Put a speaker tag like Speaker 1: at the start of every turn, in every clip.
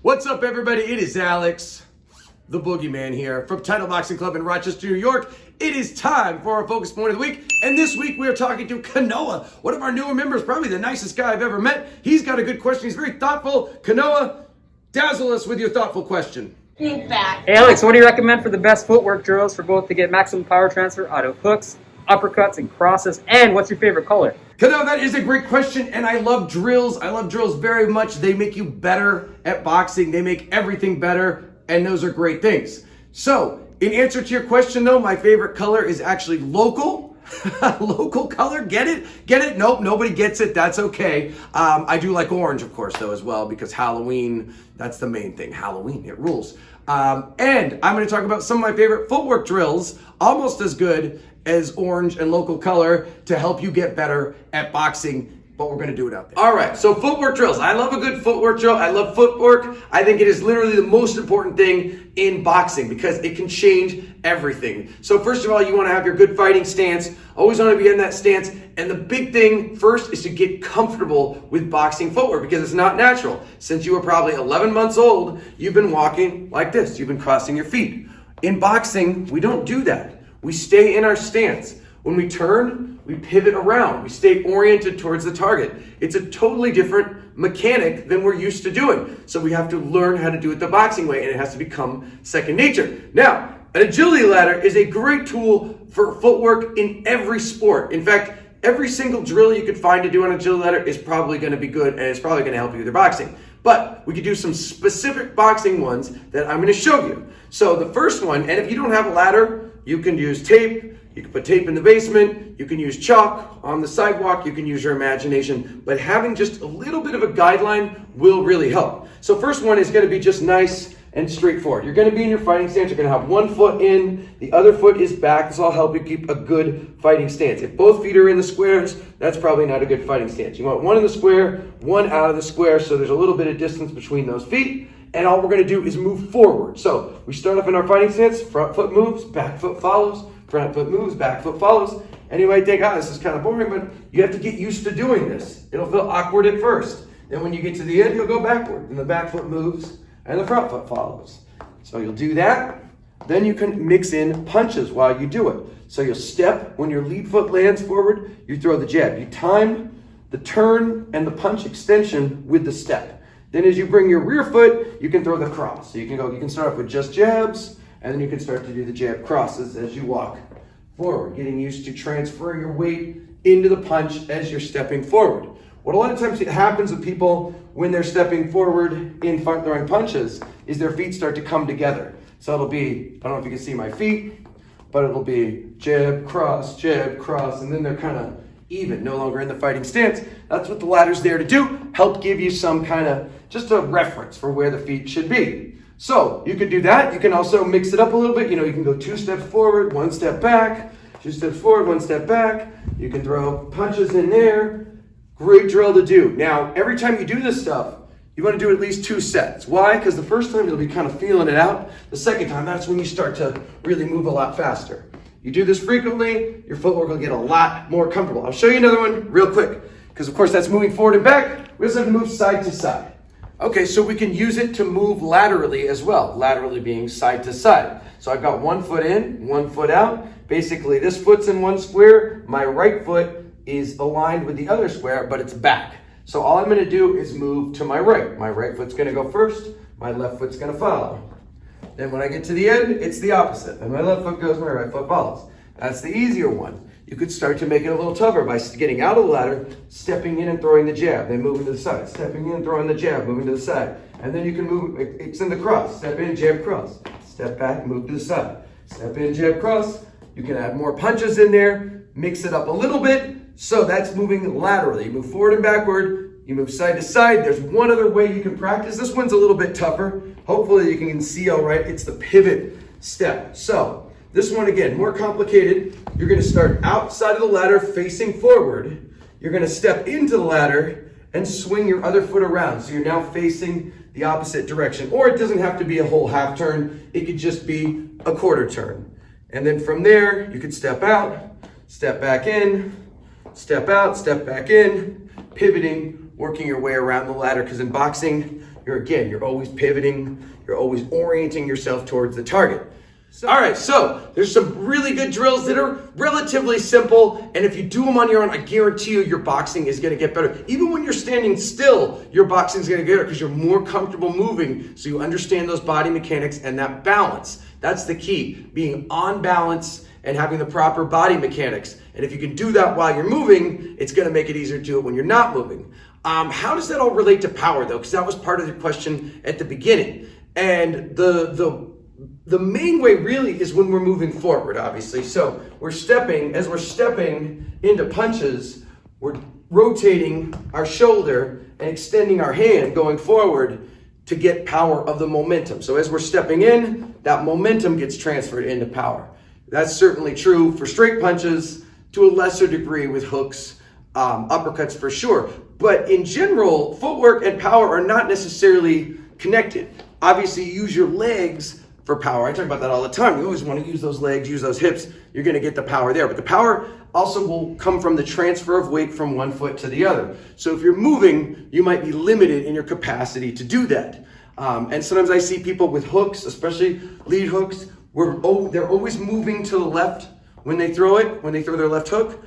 Speaker 1: What's up, everybody? It is Alex, the Boogeyman here from Title Boxing Club in Rochester, New York. It is time for our focus point of the week, and this week we are talking to Kanoa, one of our newer members, probably the nicest guy I've ever met. He's got a good question. He's very thoughtful. Kanoa, dazzle us with your thoughtful question.
Speaker 2: Think back.
Speaker 3: Hey Alex, what do you recommend for the best footwork drills for both to get maximum power transfer out of hooks, uppercuts, and crosses? And what's your favorite color?
Speaker 1: Kanoa, that is a great question, and I love drills. I love drills very much. They make you better at boxing. They make everything better, and those are great things. So, in answer to your question though, my favorite color is actually local. Local color, get it? Get it? Nope, nobody gets it, that's okay. I do like orange, of course, though, as well, because Halloween, that's the main thing. Halloween, it rules. And I'm gonna talk about some of my favorite footwork drills, almost as good as orange and local color, to help you get better at boxing, but we're gonna do it out there. All right, so footwork drills. I love a good footwork drill. I love footwork. I think it is literally the most important thing in boxing because it can change everything. So first of all, you wanna have your good fighting stance. Always wanna be in that stance. And the big thing first is to get comfortable with boxing footwork because it's not natural. Since you were probably 11 months old, you've been walking like this. You've been crossing your feet. In boxing, we don't do that. We stay in our stance. When we turn, we pivot around. We stay oriented towards the target. It's a totally different mechanic than we're used to doing. So we have to learn how to do it the boxing way, and it has to become second nature. Now, an agility ladder is a great tool for footwork in every sport. In fact, every single drill you could find to do on an agility ladder is probably gonna be good, and it's probably gonna help you with your boxing. But we could do some specific boxing ones that I'm gonna show you. So the first one, and if you don't have a ladder, you can use tape. You can put tape in the basement, you can use chalk on the sidewalk, you can use your imagination, but having just a little bit of a guideline will really help. So first one is gonna be just nice and straightforward. You're gonna be in your fighting stance, you're gonna have one foot in, the other foot is back. This will help you keep a good fighting stance. If both feet are in the squares, that's probably not a good fighting stance. You want one in the square, one out of the square, so there's a little bit of distance between those feet, and all we're gonna do is move forward. So we start off in our fighting stance, front foot moves, back foot follows, front foot moves, back foot follows. And you might think, this is kind of boring, but you have to get used to doing this. It'll feel awkward at first. Then when you get to the end, you'll go backward, and the back foot moves, and the front foot follows. So you'll do that. Then you can mix in punches while you do it. So you'll step, when your lead foot lands forward, you throw the jab. You time the turn and the punch extension with the step. Then as you bring your rear foot, you can throw the cross. So you can start off with just jabs, and then you can start to do the jab crosses as you walk forward, getting used to transferring your weight into the punch as you're stepping forward. What a lot of times happens with people when they're stepping forward in front throwing punches is their feet start to come together. So it'll be, I don't know if you can see my feet, but it'll be jab, cross, and then they're kind of even, no longer in the fighting stance. That's what the ladder's there to do, help give you some kind of, just a reference for where the feet should be. So you could do that. You can also mix it up a little bit. You can go 2 steps forward, 1 step back, 2 steps forward, 1 step back. You can throw punches in there. Great drill to do. Now, every time you do this stuff, you want to do at least 2 sets. Why? Because the first time you'll be kind of feeling it out. The second time, that's when you start to really move a lot faster. You do this frequently, your footwork will get a lot more comfortable. I'll show you another one real quick, because of course that's moving forward and back. We also have to move side to side. Okay, so we can use it to move laterally as well, laterally being side to side. So I've got 1 foot in, 1 foot out. Basically, this foot's in one square, my right foot is aligned with the other square, but it's back. So all I'm gonna do is move to my right. My right foot's gonna go first, my left foot's gonna follow. Then when I get to the end, it's the opposite. And my left foot goes, my right foot follows. That's the easier one. You could start to make it a little tougher by getting out of the ladder, stepping in and throwing the jab, then moving to the side, stepping in, throwing the jab, moving to the side. And then you can move, extend the cross, step in, jab, cross, step back, move to the side, step in, jab, cross. You can add more punches in there, mix it up a little bit. So that's moving laterally. You move forward and backward, you move side to side. There's one other way you can practice. This one's a little bit tougher. Hopefully you can see all right. It's the pivot step. So this one, again, more complicated. You're gonna start outside of the ladder facing forward. You're gonna step into the ladder and swing your other foot around. So you're now facing the opposite direction. Or it doesn't have to be a whole half turn. It could just be a quarter turn. And then from there, you could step out, step back in, step out, step back in, pivoting, working your way around the ladder. Because in boxing, you're always pivoting, you're always orienting yourself towards the target. All right, so there's some really good drills that are relatively simple, and if you do them on your own, I guarantee you your boxing is gonna get better. Even when you're standing still, your boxing is gonna get better because you're more comfortable moving, so you understand those body mechanics and that balance. That's the key, being on balance and having the proper body mechanics. And if you can do that while you're moving, it's gonna make it easier to do it when you're not moving. How does that all relate to power though? Because that was part of the question at the beginning. And the main way really is when we're moving forward, obviously. So as we're stepping into punches, we're rotating our shoulder and extending our hand going forward to get power of the momentum. So as we're stepping in, that momentum gets transferred into power. That's certainly true for straight punches, to a lesser degree with hooks, uppercuts for sure. But in general, footwork and power are not necessarily connected. Obviously, you use your legs for power. I talk about that all the time. You always want to use those legs, use those hips. You're going to get the power there. But the power also will come from the transfer of weight from one foot to the other. So if you're moving, you might be limited in your capacity to do that. And sometimes I see people with hooks, especially lead hooks, where they're always moving to the left when they throw it, when they throw their left hook.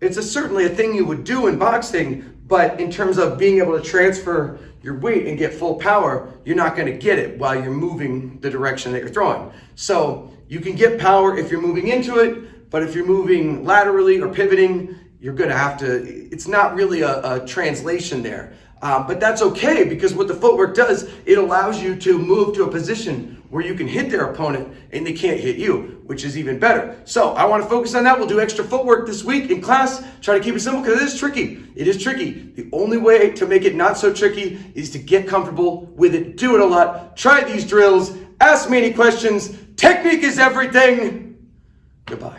Speaker 1: It's certainly a thing you would do in boxing, but in terms of being able to transfer your weight and get full power, you're not going to get it while you're moving the direction that you're throwing. So you can get power if you're moving into it, but if you're moving laterally or pivoting, you're going to have to, it's not really a translation there. But that's okay, because what the footwork does, it allows you to move to a position where you can hit their opponent and they can't hit you, which is even better. So I want to focus on that. We'll do extra footwork this week in class. Try to keep it simple because it is tricky. It is tricky. The only way to make it not so tricky is to get comfortable with it. Do it a lot. Try these drills. Ask me any questions. Technique is everything. Goodbye.